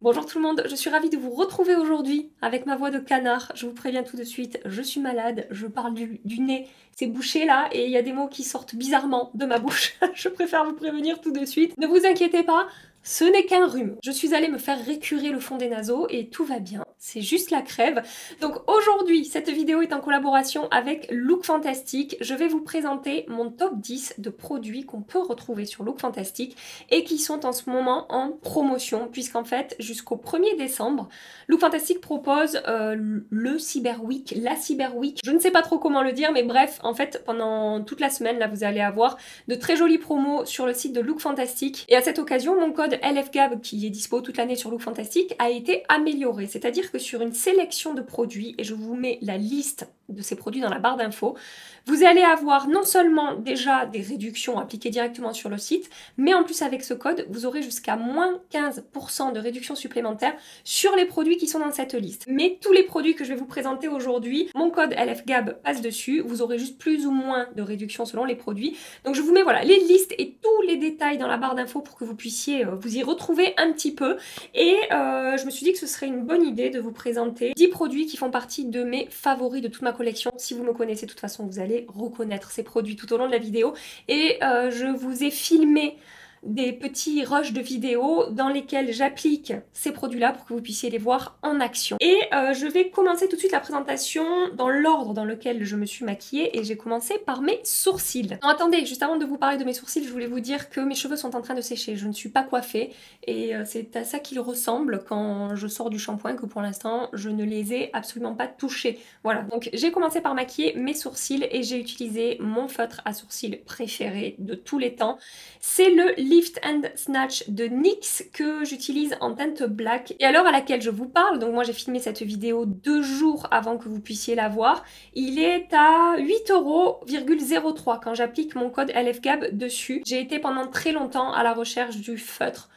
Bonjour tout le monde, je suis ravie de vous retrouver aujourd'hui avec ma voix de canard. Je vous préviens tout de suite, je suis malade, je parle du nez, c'est bouché là et il y a des mots qui sortent bizarrement de ma bouche. Je préfère vous prévenir tout de suite. Ne vous inquiétez pas, ce n'est qu'un rhume. Je suis allée me faire récurer le fond des naseaux et tout va bien, c'est juste la crève. Donc aujourd'hui, cette vidéo est en collaboration avec Look Fantastic. Je vais vous présenter mon top 10 de produits qu'on peut retrouver sur Look Fantastic et qui sont en ce moment en promotion puisqu'en fait jusqu'au 1er décembre, Look Fantastic propose le Cyber Week, la Cyber Week. Je ne sais pas trop comment le dire, mais bref, en fait, pendant toute la semaine, là, vous allez avoir de très jolies promos sur le site de Look Fantastic. Et à cette occasion, mon code LFGAB, qui est dispo toute l'année sur Look Fantastic, a été amélioré. C'est-à-dire que sur une sélection de produits, et je vous mets la liste de ces produits dans la barre d'infos, vous allez avoir non seulement déjà des réductions appliquées directement sur le site, mais en plus avec ce code, vous aurez jusqu'à moins 15% de réduction supplémentaire sur les produits qui sont dans cette liste. Mais tous les produits que je vais vous présenter aujourd'hui, mon code LFGAB passe dessus, vous aurez juste plus ou moins de réduction selon les produits. Donc je vous mets voilà les listes et tous les détails dans la barre d'infos pour que vous puissiez vous y retrouver un petit peu. Et je me suis dit que ce serait une bonne idée de vous présenter 10 produits qui font partie de mes favoris de toute ma collection. Si vous me connaissez, de toute façon, vous allez reconnaître ces produits tout au long de la vidéo. Et je vous ai filmé des petits rushs de vidéos dans lesquels j'applique ces produits-là pour que vous puissiez les voir en action. Et je vais commencer tout de suite la présentation dans l'ordre dans lequel je me suis maquillée et j'ai commencé par mes sourcils. Non, attendez, juste avant de vous parler de mes sourcils, je voulais vous dire que mes cheveux sont en train de sécher. Je ne suis pas coiffée et c'est à ça qu'ils ressemblent quand je sors du shampoing que pour l'instant je ne les ai absolument pas touchés. Voilà, donc j'ai commencé par maquiller mes sourcils et j'ai utilisé mon feutre à sourcils préféré de tous les temps. C'est le Lift and Snatch de NYX que j'utilise en teinte black. Et à l'heure à laquelle je vous parle, donc moi j'ai filmé cette vidéo 2 jours avant que vous puissiez la voir, il est à 8,03€ quand j'applique mon code LFGAB dessus. J'ai été pendant très longtemps à la recherche du feutre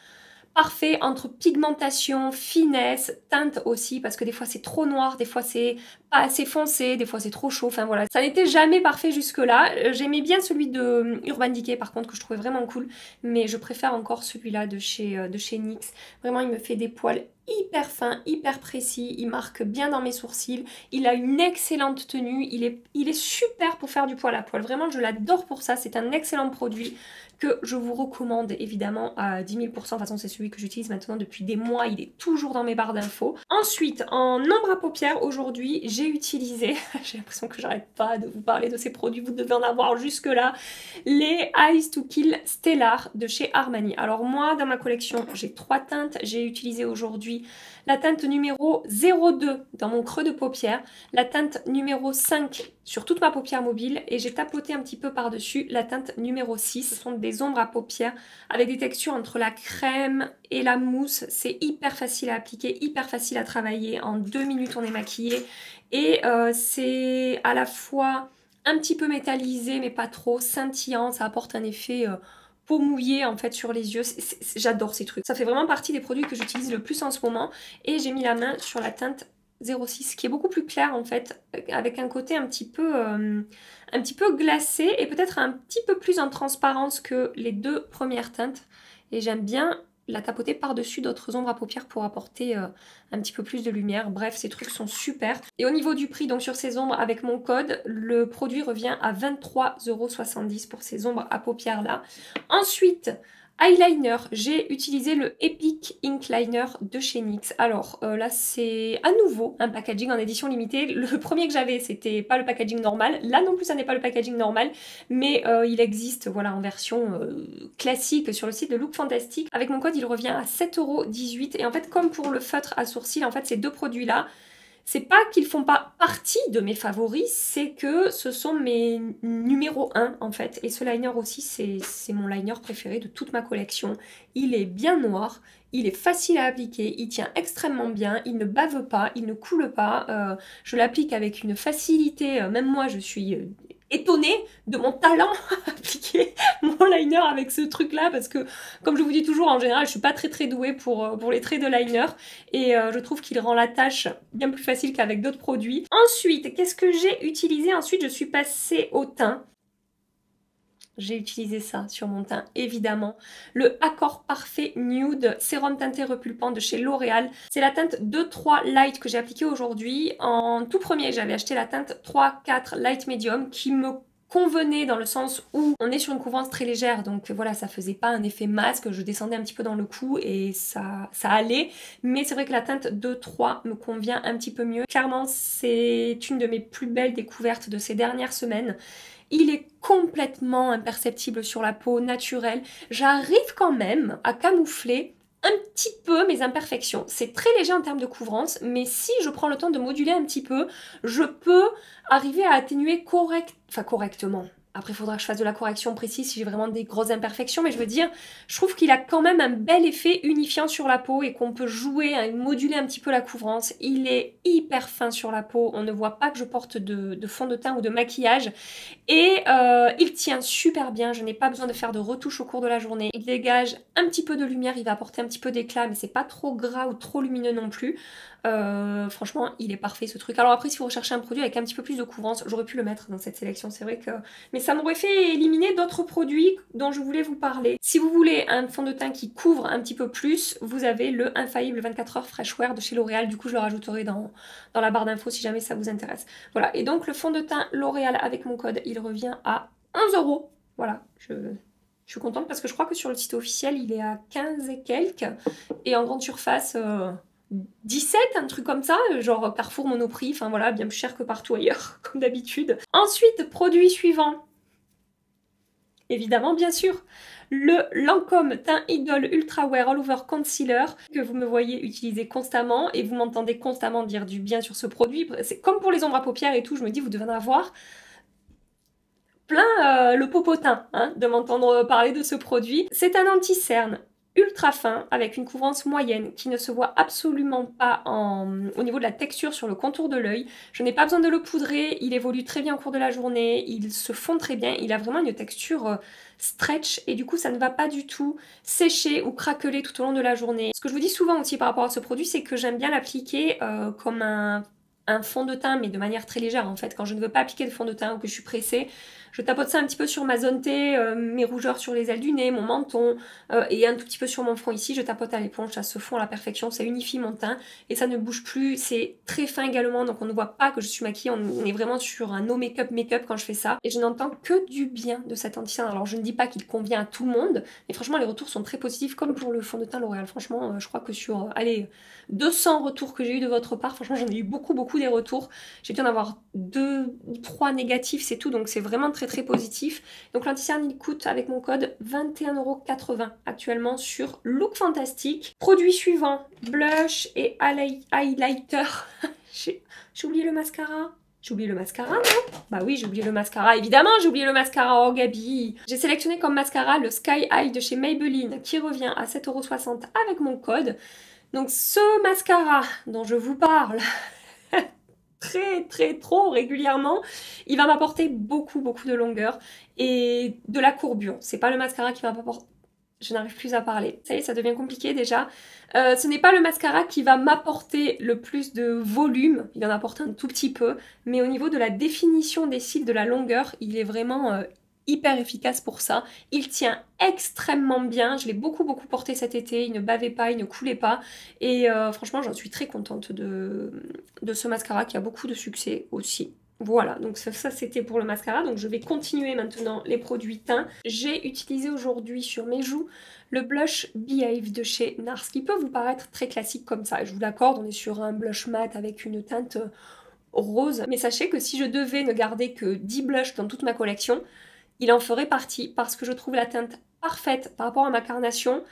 parfait entre pigmentation, finesse, teinte aussi, parce que des fois c'est trop noir, des fois c'est pas assez foncé, des fois c'est trop chaud, enfin voilà. Ça n'était jamais parfait jusque-là. J'aimais bien celui de Urban Decay par contre, que je trouvais vraiment cool, mais je préfère encore celui-là de chez NYX. Vraiment, il me fait des poils hyper fins, hyper précis, il marque bien dans mes sourcils, il a une excellente tenue, il est super pour faire du poil à poil. Vraiment, je l'adore pour ça, c'est un excellent produit que je vous recommande évidemment à 10 000%. De toute façon, c'est celui que j'utilise maintenant depuis des mois. Il est toujours dans mes barres d'infos. Ensuite, en ombre à paupières, aujourd'hui, j'ai utilisé, j'ai l'impression que j'arrête pas de vous parler de ces produits, vous devez en avoir jusque-là, les Eyes to Kill Stellar de chez Armani. Alors moi, dans ma collection, j'ai 3 teintes. J'ai utilisé aujourd'hui la teinte numéro 02 dans mon creux de paupière, la teinte numéro 5 sur toute ma paupière mobile et j'ai tapoté un petit peu par-dessus la teinte numéro 6. Ce sont des ombres à paupières avec des textures entre la crème et la mousse. C'est hyper facile à appliquer, hyper facile à travailler. En 2 minutes, on est maquillé et c'est à la fois un petit peu métallisé mais pas trop, scintillant. Ça apporte un effet peau mouillée en fait sur les yeux. J'adore ces trucs. Ça fait vraiment partie des produits que j'utilise le plus en ce moment et j'ai mis la main sur la teinte 06 qui est beaucoup plus claire en fait, avec un côté un petit peu glacé et peut-être un petit peu plus en transparence que les 2 premières teintes. Et j'aime bien la tapoter par-dessus d'autres ombres à paupières pour apporter un petit peu plus de lumière. Bref, ces trucs sont super. Et au niveau du prix, donc sur ces ombres, avec mon code, le produit revient à 23,70€ pour ces ombres à paupières là. Ensuite, eyeliner, j'ai utilisé le Epic Ink Liner de chez NYX. Alors là c'est à nouveau un packaging en édition limitée. Le premier que j'avais c'était pas le packaging normal. Là non plus ça n'est pas le packaging normal, mais il existe voilà en version classique sur le site de Look Fantastic. Avec mon code il revient à 7,18€ et en fait comme pour le feutre à sourcils, en fait ces deux produits là, c'est pas qu'ils font pas partie de mes favoris, c'est que ce sont mes numéros 1 en fait. Et ce liner aussi, c'est mon liner préféré de toute ma collection. Il est bien noir, il est facile à appliquer, il tient extrêmement bien, il ne bave pas, il ne coule pas. Je l'applique avec une facilité, même moi je suis étonnée de mon talent à appliquer mon liner avec ce truc là parce que comme je vous dis toujours en général je suis pas très douée pour les traits de liner et je trouve qu'il rend la tâche bien plus facile qu'avec d'autres produits. Ensuite qu'est-ce que j'ai utilisé? Ensuite je suis passée au teint. j'ai utilisé ça sur mon teint, évidemment. Le Accord Parfait Nude Sérum teinté repulpant de chez L'Oréal. C'est la teinte 2-3 Light que j'ai appliquée aujourd'hui. En tout premier, j'avais acheté la teinte 3-4 Light Medium qui me convenait dans le sens où on est sur une couvrance très légère, donc voilà, ça faisait pas un effet masque, je descendais un petit peu dans le cou et ça allait, mais c'est vrai que la teinte 2-3 me convient un petit peu mieux. Clairement, c'est une de mes plus belles découvertes de ces dernières semaines. Il est complètement imperceptible sur la peau, naturelle. J'arrive quand même à camoufler un petit peu mes imperfections. C'est très léger en termes de couvrance, mais si je prends le temps de moduler un petit peu, je peux arriver à atténuer correctement. Après, il faudra que je fasse de la correction précise si j'ai vraiment des grosses imperfections, mais je veux dire, je trouve qu'il a quand même un bel effet unifiant sur la peau et qu'on peut jouer, moduler un petit peu la couvrance. Il est hyper fin sur la peau, on ne voit pas que je porte de fond de teint ou de maquillage et il tient super bien, je n'ai pas besoin de faire de retouches au cours de la journée. Il dégage un petit peu de lumière, il va apporter un petit peu d'éclat, mais c'est pas trop gras ou trop lumineux non plus. Franchement, il est parfait ce truc. Alors après, si vous recherchez un produit avec un petit peu plus de couvrance, j'aurais pu le mettre dans cette sélection, c'est vrai que... Mais ça m'aurait fait éliminer d'autres produits dont je voulais vous parler. Si vous voulez un fond de teint qui couvre un petit peu plus, vous avez le Infaillible 24 heures Fresh Wear de chez L'Oréal. Du coup, je le rajouterai dans la barre d'infos si jamais ça vous intéresse. Voilà, et donc le fond de teint L'Oréal avec mon code, il revient à 11 €. Voilà, je suis contente parce que je crois que sur le site officiel, il est à 15 et quelques. Et en grande surface... 17, un truc comme ça, genre Carrefour Monoprix, enfin voilà, bien plus cher que partout ailleurs, comme d'habitude. Ensuite, produit suivant. Évidemment, bien sûr, le Lancôme Teint Idol Ultra Wear All Over Concealer que vous me voyez utiliser constamment et vous m'entendez constamment dire du bien sur ce produit. C'est comme pour les ombres à paupières et tout, je me dis vous devez en avoir plein le popotin hein, de m'entendre parler de ce produit. C'est un anti-cerne ultra fin avec une couvrance moyenne qui ne se voit absolument pas au niveau de la texture sur le contour de l'œil. Je n'ai pas besoin de le poudrer, il évolue très bien au cours de la journée, il se fond très bien, il a vraiment une texture stretch et du coup ça ne va pas du tout sécher ou craqueler tout au long de la journée. Ce que je vous dis souvent aussi par rapport à ce produit, c'est que j'aime bien l'appliquer comme un fond de teint mais de manière très légère en fait. Quand je ne veux pas appliquer de fond de teint ou que je suis pressée, je tapote ça un petit peu sur ma zone T, mes rougeurs sur les ailes du nez, mon menton et un tout petit peu sur mon front ici. Je tapote à l'éponge, ça se fond à la perfection, ça unifie mon teint et ça ne bouge plus. C'est très fin également donc on ne voit pas que je suis maquillée, on est vraiment sur un no make-up quand je fais ça et je n'entends que du bien de cet anti-cerne. Alors je ne dis pas qu'il convient à tout le monde mais franchement les retours sont très positifs comme pour le fond de teint L'Oréal. Franchement je crois que sur, allez, 200 retours que j'ai eu de votre part, franchement j'en ai eu beaucoup des retours. J'ai dû en avoir 2 ou 3 négatifs, c'est tout, donc c'est vraiment très positif. Donc l'anti-cerne il coûte avec mon code 21,80 € actuellement sur Look Fantastic. Produit suivant, blush et highlighter. J'ai oublié le mascara. J'ai oublié le mascara, non? Bah oui, j'ai oublié le mascara. Évidemment, j'ai oublié le mascara. Oh, Gabi. J'ai sélectionné comme mascara le Sky High de chez Maybelline qui revient à 7,60 € avec mon code. Donc ce mascara dont je vous parle trop régulièrement, il va m'apporter beaucoup de longueur et de la courbure. C'est pas le mascara qui va m'apporter... Je n'arrive plus à parler. Ça y est, ça devient compliqué déjà. Ce n'est pas le mascara qui va m'apporter le plus de volume, il en apporte un tout petit peu, mais au niveau de la définition des cils, de la longueur, il est vraiment hyper efficace pour ça. Il tient extrêmement bien, je l'ai beaucoup porté cet été, il ne bavait pas, il ne coulait pas et franchement j'en suis très contente de ce mascara qui a beaucoup de succès aussi. Voilà, donc ça c'était pour le mascara, donc je vais continuer maintenant les produits teint. J'ai utilisé aujourd'hui sur mes joues le blush Behave de chez NARS, qui peut vous paraître très classique comme ça, je vous l'accorde, on est sur un blush mat avec une teinte rose, mais sachez que si je devais ne garder que 10 blushs dans toute ma collection, il en ferait partie parce que je trouve la teinte parfaite par rapport à ma carnation,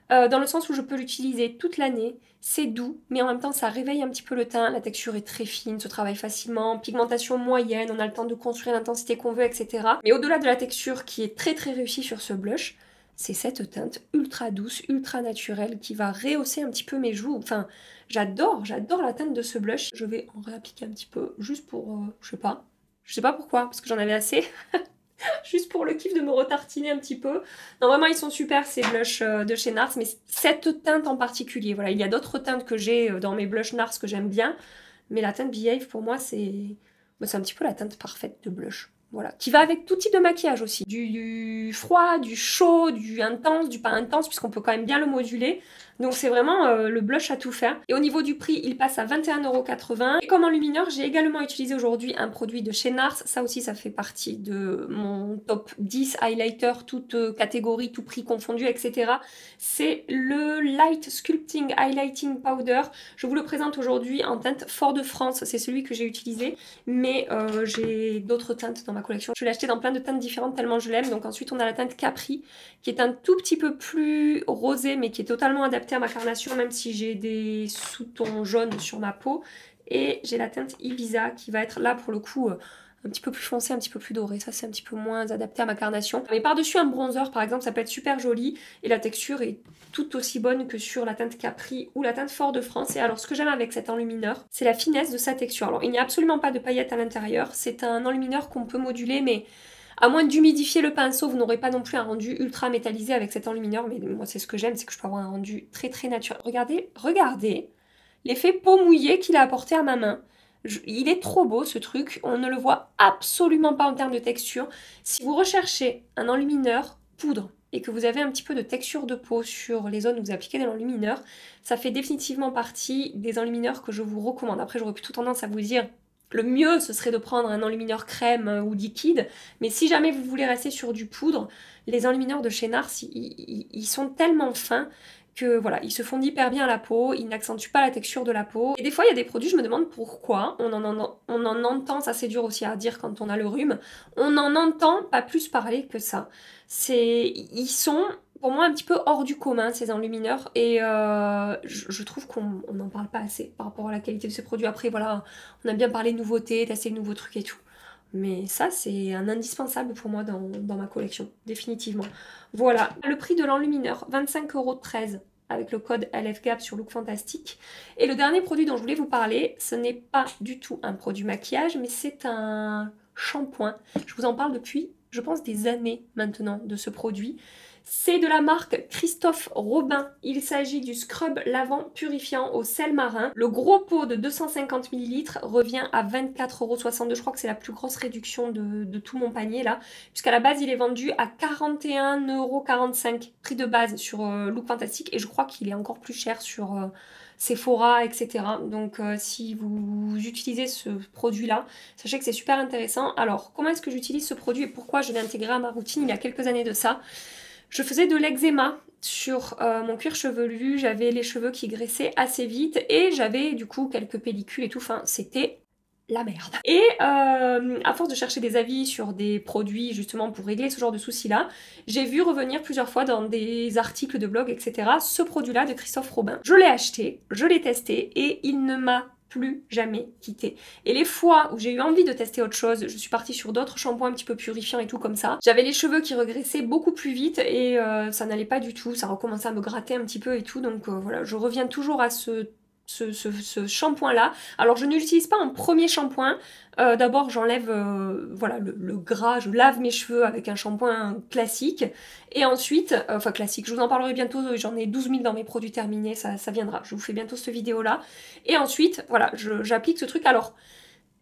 dans le sens où je peux l'utiliser toute l'année, c'est doux, mais en même temps ça réveille un petit peu le teint, la texture est très fine, se travaille facilement, pigmentation moyenne, on a le temps de construire l'intensité qu'on veut, etc. Mais au-delà de la texture qui est très réussie sur ce blush, c'est cette teinte ultra douce, ultra naturelle qui va rehausser un petit peu mes joues. Enfin, j'adore la teinte de ce blush. Je vais en réappliquer un petit peu, juste pour, je sais pas pourquoi, parce que j'en avais assez. Juste pour le kiff de me retartiner un petit peu. Non, vraiment, ils sont super, ces blushs de chez NARS, mais cette teinte en particulier. Voilà, il y a d'autres teintes que j'ai dans mes blushs NARS que j'aime bien, mais la teinte Behave, pour moi, c'est un petit peu la teinte parfaite de blush. Voilà, qui va avec tout type de maquillage aussi. Du froid, du chaud, du intense, du pas intense, puisqu'on peut quand même bien le moduler. Donc c'est vraiment le blush à tout faire. Et au niveau du prix, il passe à 21,80 €. Et comme enlumineur, j'ai également utilisé aujourd'hui un produit de chez NARS. Ça aussi, ça fait partie de mon top 10 highlighter, toute catégorie, tout prix confondu, etc. C'est le Light Sculpting Highlighting Powder. Je vous le présente aujourd'hui en teinte Fort-de-France. C'est celui que j'ai utilisé. Mais j'ai d'autres teintes dans ma collection. Je l'ai acheté dans plein de teintes différentes tellement je l'aime. Donc ensuite, on a la teinte Capri, qui est un tout petit peu plus rosé, mais qui est totalement adapté à ma carnation, même si j'ai des sous-tons jaunes sur ma peau. Et j'ai la teinte Ibiza qui va être là pour le coup un petit peu plus foncé, un petit peu plus doré. Ça, c'est un petit peu moins adapté à ma carnation. Mais par-dessus un bronzer, par exemple, ça peut être super joli. Et la texture est tout aussi bonne que sur la teinte Capri ou la teinte Fort-de-France. Et alors, ce que j'aime avec cet enlumineur, c'est la finesse de sa texture. Alors, il n'y a absolument pas de paillettes à l'intérieur. C'est un enlumineur qu'on peut moduler, mais à moins d'humidifier le pinceau, vous n'aurez pas non plus un rendu ultra métallisé avec cet enlumineur. Mais moi, c'est ce que j'aime, c'est que je peux avoir un rendu très très naturel. Regardez, regardez l'effet peau mouillée qu'il a apporté à ma main. Il est trop beau ce truc, on ne le voit absolument pas en termes de texture. Si vous recherchez un enlumineur poudre et que vous avez un petit peu de texture de peau sur les zones où vous appliquez de l'enlumineur, ça fait définitivement partie des enlumineurs que je vous recommande. Après, j'aurais plutôt tendance à vous dire le mieux, ce serait de prendre un enlumineur crème ou liquide, mais si jamais vous voulez rester sur du poudre, les enlumineurs de chez NARS, ils sont tellement fins que voilà, ils se fondent hyper bien à la peau, ils n'accentuent pas la texture de la peau. Et des fois, il y a des produits, je me demande pourquoi, on en entend, ça c'est dur aussi à dire quand on a le rhume, on en entend pas plus parler que ça. Ils sont pour moi un petit peu hors du commun ces enlumineurs et je trouve qu'on n'en parle pas assez par rapport à la qualité de ces produits. Après voilà, on a bien parlé de nouveautés, tester de nouveaux trucs et tout. Mais ça, c'est un indispensable pour moi dans ma collection, définitivement. Voilà, le prix de l'enlumineur, 25,13 € avec le code LFGAP sur Look Fantastique. Et le dernier produit dont je voulais vous parler, ce n'est pas du tout un produit maquillage, mais c'est un shampoing. Je vous en parle depuis, je pense, des années maintenant de ce produit. C'est de la marque Christophe Robin. Il s'agit du scrub lavant purifiant au sel marin. Le gros pot de 250 ml revient à 24,62 €. Je crois que c'est la plus grosse réduction de tout mon panier là. Puisqu'à la base, il est vendu à 41,45 € prix de base sur Look Fantastique. Et je crois qu'il est encore plus cher sur Sephora, etc. Donc si vous utilisez ce produit-là, sachez que c'est super intéressant. Alors, comment est-ce que j'utilise ce produit et pourquoi je l'ai intégré à ma routine il y a quelques années de ça? Je faisais de l'eczéma sur mon cuir chevelu, j'avais les cheveux qui graissaient assez vite et j'avais du coup quelques pellicules et tout, enfin c'était la merde. Et à force de chercher des avis sur des produits justement pour régler ce genre de soucis là, j'ai vu revenir plusieurs fois dans des articles de blog etc. ce produit là de Christophe Robin. Je l'ai acheté, je l'ai testé et il ne m'a plus jamais quitté. Et les fois où j'ai eu envie de tester autre chose, je suis partie sur d'autres shampoings un petit peu purifiants et tout comme ça. J'avais les cheveux qui regraissaient beaucoup plus vite et ça n'allait pas du tout, ça recommençait à me gratter un petit peu et tout, donc voilà, je reviens toujours à ce shampoing là. Alors je ne l'utilise pas en premier shampoing. D'abord j'enlève voilà, le gras, je lave mes cheveux avec un shampoing classique et ensuite, enfin classique, je vous en parlerai bientôt, j'en ai 12 000 dans mes produits terminés, ça viendra, je vous fais bientôt cette vidéo là. Et ensuite voilà, j'applique ce truc. Alors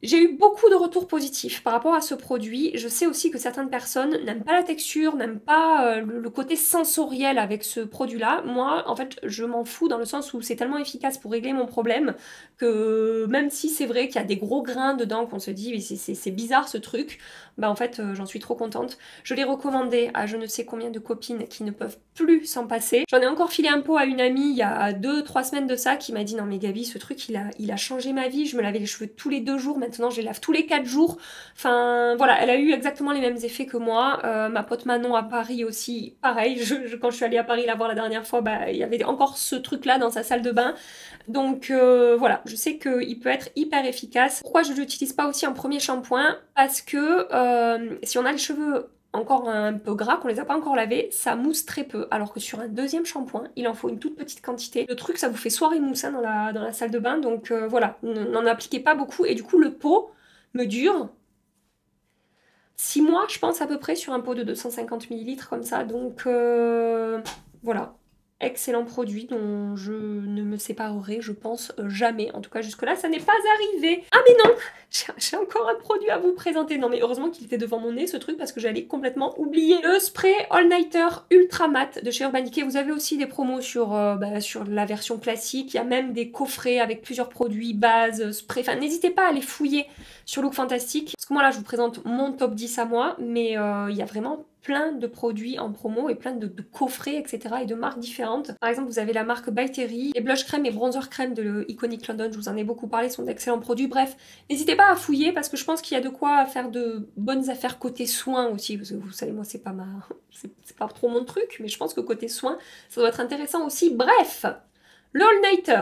j'ai eu beaucoup de retours positifs par rapport à ce produit. Je sais aussi que certaines personnes n'aiment pas la texture, n'aiment pas le côté sensoriel avec ce produit-là. Moi, en fait, je m'en fous dans le sens où c'est tellement efficace pour régler mon problème que même si c'est vrai qu'il y a des gros grains dedans, qu'on se dit c'est bizarre ce truc, bah en fait, j'en suis trop contente. Je l'ai recommandé à je ne sais combien de copines qui ne peuvent plus s'en passer. J'en ai encore filé un pot à une amie il y a 2-3 semaines de ça qui m'a dit non mais Gabi, ce truc il a changé ma vie, je me lavais les cheveux tous les 2 jours, maintenant je les lave tous les 4 jours. Enfin voilà, elle a eu exactement les mêmes effets que moi. Ma pote Manon à Paris aussi, pareil, quand je suis allée à Paris la voir la dernière fois, bah il y avait encore ce truc là dans sa salle de bain. Donc voilà, je sais qu'il peut être hyper efficace. Pourquoi je ne l'utilise pas aussi en premier shampoing? Parce que si on a les cheveux encore un peu gras, qu'on les a pas encore lavés, ça mousse très peu. Alors que sur un deuxième shampoing, il en faut une toute petite quantité. Le truc, ça vous fait soirée mousse hein, dans la salle de bain. Donc voilà, n'en appliquez pas beaucoup. Et du coup, le pot me dure 6 mois, je pense, à peu près, sur un pot de 250 ml comme ça. Donc voilà. excellent produit dont je ne me séparerai, je pense, jamais. En tout cas, jusque-là, ça n'est pas arrivé. Ah mais non, j'ai encore un produit à vous présenter. Non mais heureusement qu'il était devant mon nez, ce truc, parce que j'allais complètement oublier. Le spray All Nighter Ultra Matte de chez Urban Decay. Vous avez aussi des promos sur, sur la version classique. Il y a même des coffrets avec plusieurs produits, bases, spray. Enfin, n'hésitez pas à les fouiller sur Look Fantastic. Parce que moi, là, je vous présente mon top 10 à moi, mais il y a vraiment plein de produits en promo et plein de coffrets, etc. et de marques différentes. Par exemple, vous avez la marque By Terry. Les blush crème et bronzer crème de Iconic London, je vous en ai beaucoup parlé, sont d'excellents produits. Bref, n'hésitez pas à fouiller parce que je pense qu'il y a de quoi faire de bonnes affaires côté soins aussi. Parce que vous savez, moi, c'est pas c'est pas trop mon truc, mais je pense que côté soins, ça doit être intéressant aussi. Bref, le All Nighter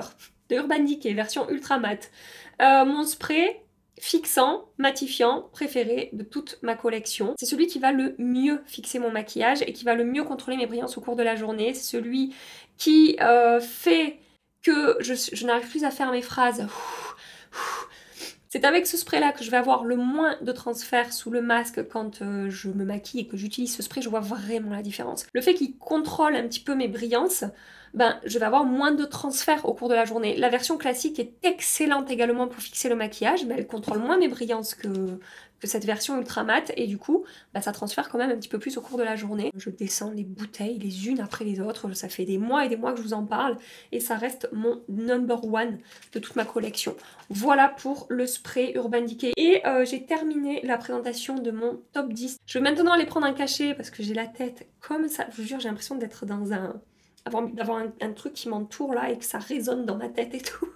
de Urban Decay, version ultra mat. Mon spray fixant, matifiant préféré de toute ma collection. C'est celui qui va le mieux fixer mon maquillage et qui va le mieux contrôler mes brillances au cours de la journée. C'est celui qui fait que je n'arrive plus à faire mes phrases. C'est avec ce spray là que je vais avoir le moins de transfert sous le masque quand je me maquille et que j'utilise ce spray, je vois vraiment la différence. Le fait qu'il contrôle un petit peu mes brillances, ben, je vais avoir moins de transfert au cours de la journée. La version classique est excellente également pour fixer le maquillage, mais elle contrôle moins mes brillances que cette version ultra mat, et du coup, ben, ça transfère quand même un petit peu plus au cours de la journée. Je descends les bouteilles les unes après les autres, ça fait des mois et des mois que je vous en parle, et ça reste mon number one de toute ma collection. Voilà pour le spray Urban Decay. Et j'ai terminé la présentation de mon top 10. Je vais maintenant les prendre en cachet parce que j'ai la tête comme ça. Je vous jure, j'ai l'impression d'être dans d'avoir un truc qui m'entoure là et que ça résonne dans ma tête et tout.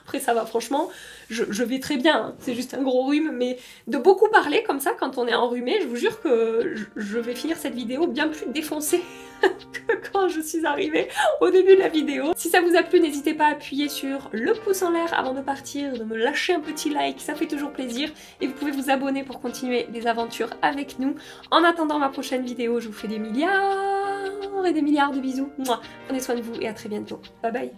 Après ça va, franchement, je vais très bien, hein. C'est juste un gros rhume, mais de beaucoup parler comme ça quand on est enrhumé, je vous jure que je vais finir cette vidéo bien plus défoncée que quand je suis arrivée au début de la vidéo. Si ça vous a plu, n'hésitez pas à appuyer sur le pouce en l'air avant de partir, de me lâcher un petit like, ça fait toujours plaisir, et vous pouvez vous abonner pour continuer les aventures avec nous. En attendant ma prochaine vidéo, je vous fais des milliards et des milliards de bisous. Mouah. Prenez soin de vous et à très bientôt. Bye bye.